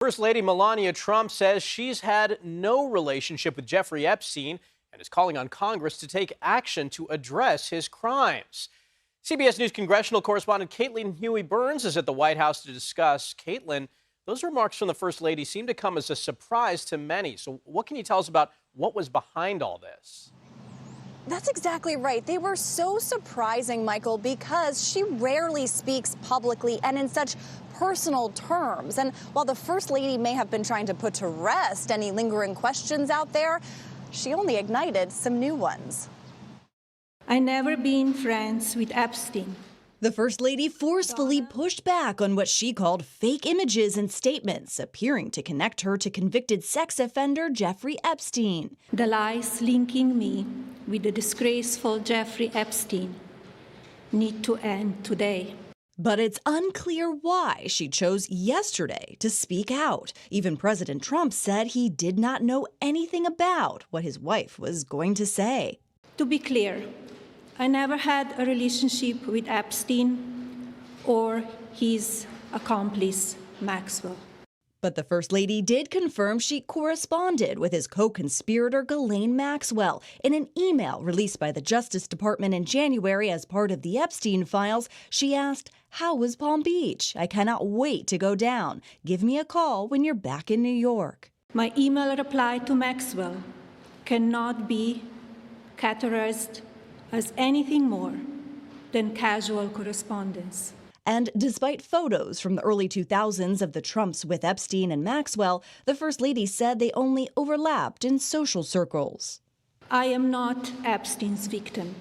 First Lady Melania Trump says she's had no relationship with Jeffrey Epstein and is calling on Congress to take action to address his crimes. CBS News congressional correspondent Caitlin Huey-Burns is at the White House to discuss. Caitlin, those remarks from the First Lady seem to come as a surprise to many. So what can you tell us about what was behind all this? That's exactly right. They were so surprising, Michael, because she rarely speaks publicly and in such personal terms. And while the First Lady may have been trying to put to rest any lingering questions out there, she only ignited some new ones. I never been friends with Epstein. The First Lady forcefully pushed back on what she called fake images and statements, appearing to connect her to convicted sex offender Jeffrey Epstein. The lies linking me with the disgraceful Jeffrey Epstein need to end today. But it's unclear why she chose yesterday to speak out. Even President Trump said he did not know anything about what his wife was going to say. To be clear, I never had a relationship with Epstein or his accomplice, Maxwell. But the First Lady did confirm she corresponded with his co-conspirator Ghislaine Maxwell. In an email released by the Justice Department in January as part of the Epstein files, she asked, "How was Palm Beach? I cannot wait to go down. Give me a call when you're back in New York." My email reply to Maxwell cannot be categorized as anything more than casual correspondence. And despite photos from the early 2000s of the Trumps with Epstein and Maxwell, the First Lady said they only overlapped in social circles. I am not Epstein's victim.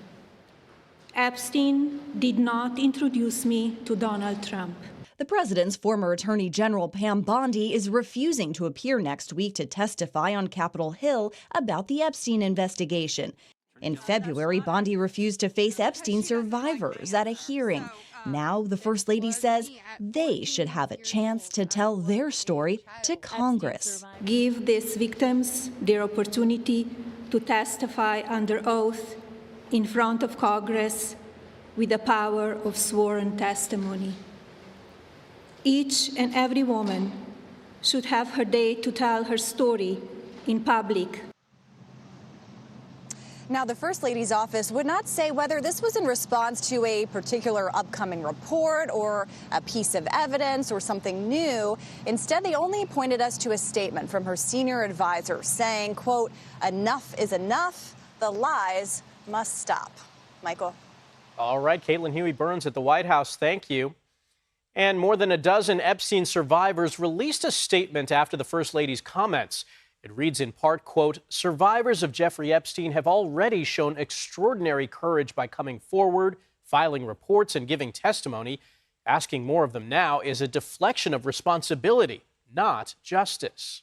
Epstein did not introduce me to Donald Trump. The president's former Attorney General Pam Bondi is refusing to appear next week to testify on Capitol Hill about the Epstein investigation. In February, Bondi refused to face Epstein survivors at a hearing. Now, the First Lady says they should have a chance to tell their story to Congress. Give these victims their opportunity to testify under oath in front of Congress with the power of sworn testimony. Each and every woman should have her day to tell her story in public. Now, the First Lady's office would not say whether this was in response to a particular upcoming report or a piece of evidence or something new. Instead, they only pointed us to a statement from her senior advisor saying, quote, "Enough is enough. The lies must stop." Michael. All right, Caitlin Huey-Burns at the White House. Thank you. And more than a dozen Epstein survivors released a statement after the First Lady's comments. It reads in part, quote, "Survivors of Jeffrey Epstein have already shown extraordinary courage by coming forward, filing reports, and giving testimony. Asking more of them now is a deflection of responsibility, not justice."